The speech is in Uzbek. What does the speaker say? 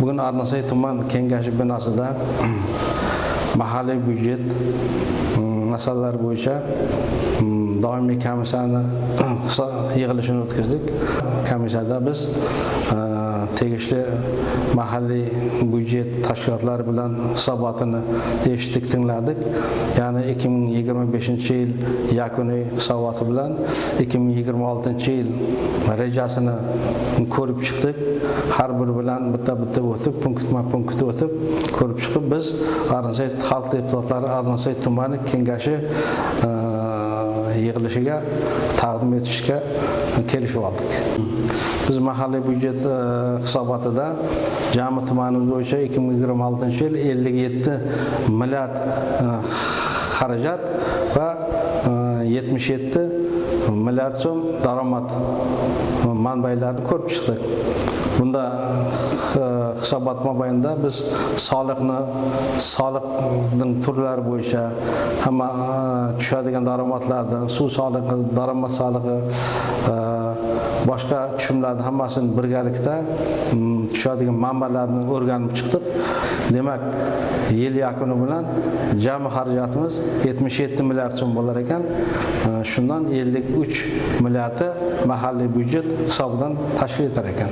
Bugün Arnasay tuman kengashi binosida mahalliy byudjet masalalar bo'yicha doimiy komissiyani yig'ilishini o'tkazdik. Komissiyada biz tegishli mahalliy byudjet tashkilotlari bilan hisobotini eshitdik, tingladik. Ya'ni 2025-yil yakuniy hisoboti bilan 2026-yil rejasini ko'rib chiqdik. Har biri bilan bitta o'tib, punkt o'tib ko'rib chiqib, biz Arnasay xalq deputatlari Arnasay tumani kengashi yig'ilishiga taqdim etishga kelishib oldik. Biz mahalliy byudjet hisobotida jami tumanimiz bo'yicha 2026-yil 57 milliard xarajat va 77 milliard so'm daromad manbalarini ko'rib chiqdik. Bunda hisobot mobaynida biz soliqning turlari bo'yicha hamma tushadigan daromadlardan, suv solig'i, daromad solig'i, boshqa tushumlarning hammasini birgalikda tushadigan manbalarni o'rganib chiqdik. Demak, yil yakuni bilan jami xarajatimiz 77 milliard so'm bo'lar ekan. Shundan 53 milliardi mahalliy byudjet hisobidan tashkil etar ekan.